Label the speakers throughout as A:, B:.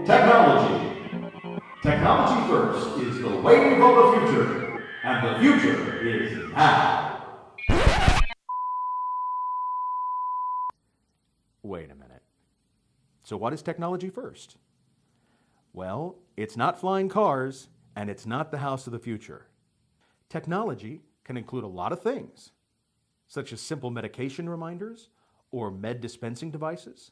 A: Technology. Technology first is the wave of the future, and the future is now.
B: Wait a minute. So what is technology first? Well, it's not flying cars, and it's not the house of the future. Technology can include a lot of things, such as simple medication reminders or med dispensing devices,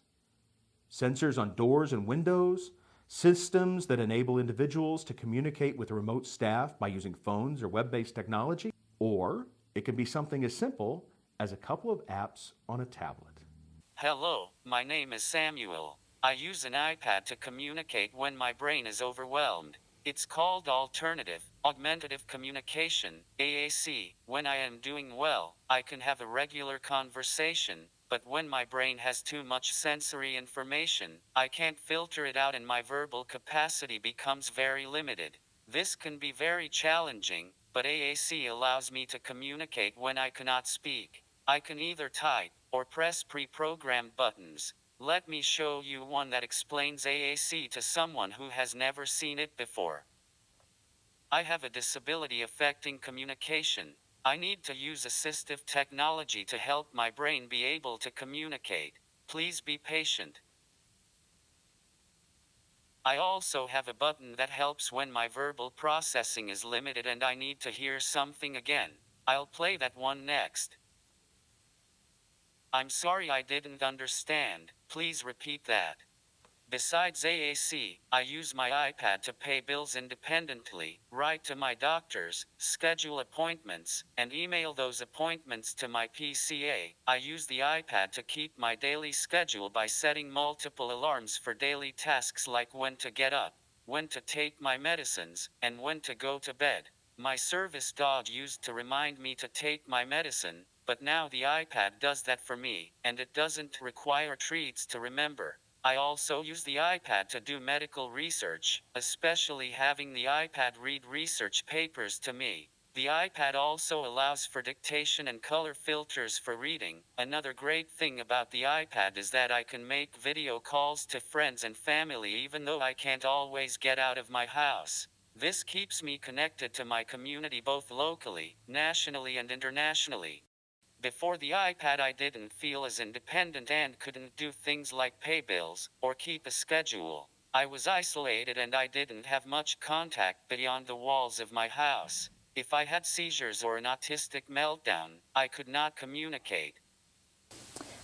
B: sensors on doors and windows, systems that enable individuals to communicate with remote staff by using phones or web-based technology, or it can be something as simple as a couple of apps on a tablet.
C: Hello, my name is Samuel. I use an iPad to communicate when my brain is overwhelmed. It's called Augmentative Communication, AAC. When I am doing well, I can have a regular conversation, but when my brain has too much sensory information, I can't filter it out and my verbal capacity becomes very limited. This can be very challenging, but AAC allows me to communicate when I cannot speak. I can either type or press pre-programmed buttons. Let me show you one that explains AAC to someone who has never seen it before. I have a disability affecting communication. I need to use assistive technology to help my brain be able to communicate. Please be patient. I also have a button that helps when my verbal processing is limited and I need to hear something again. I'll play that one next. I'm sorry I didn't understand. Please repeat that. Besides AAC, I use my iPad to pay bills independently, write to my doctors, schedule appointments, and email those appointments to my PCA. I use the iPad to keep my daily schedule by setting multiple alarms for daily tasks like when to get up, when to take my medicines, and when to go to bed. My service dog used to remind me to take my medicine, but now the iPad does that for me, and it doesn't require treats to remember. I also use the iPad to do medical research, especially having the iPad read research papers to me. The iPad also allows for dictation and color filters for reading. Another great thing about the iPad is that I can make video calls to friends and family even though I can't always get out of my house. This keeps me connected to my community both locally, nationally, and internationally. Before the iPad, I didn't feel as independent and couldn't do things like pay bills or keep a schedule. I was isolated and I didn't have much contact beyond the walls of my house. If I had seizures or an autistic meltdown, I could not communicate.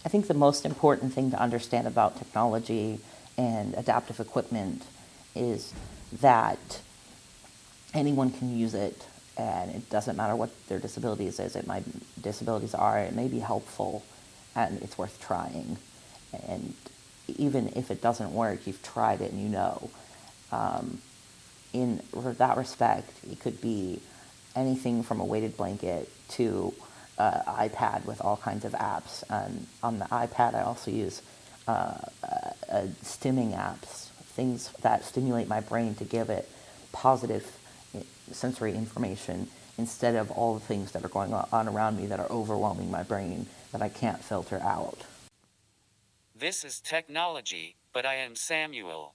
D: I think the most important thing to understand about technology and adaptive equipment is that anyone can use it, and it doesn't matter what their disabilities are. It may be helpful, and it's worth trying. And even if it doesn't work, you've tried it and you know. In that respect, it could be anything from a weighted blanket to an iPad with all kinds of apps. And on the iPad, I also use stimming apps, things that stimulate my brain to give it positive sensory information instead of all the things that are going on around me that are overwhelming my brain that I can't filter out.
C: This is technology, but I am Samuel.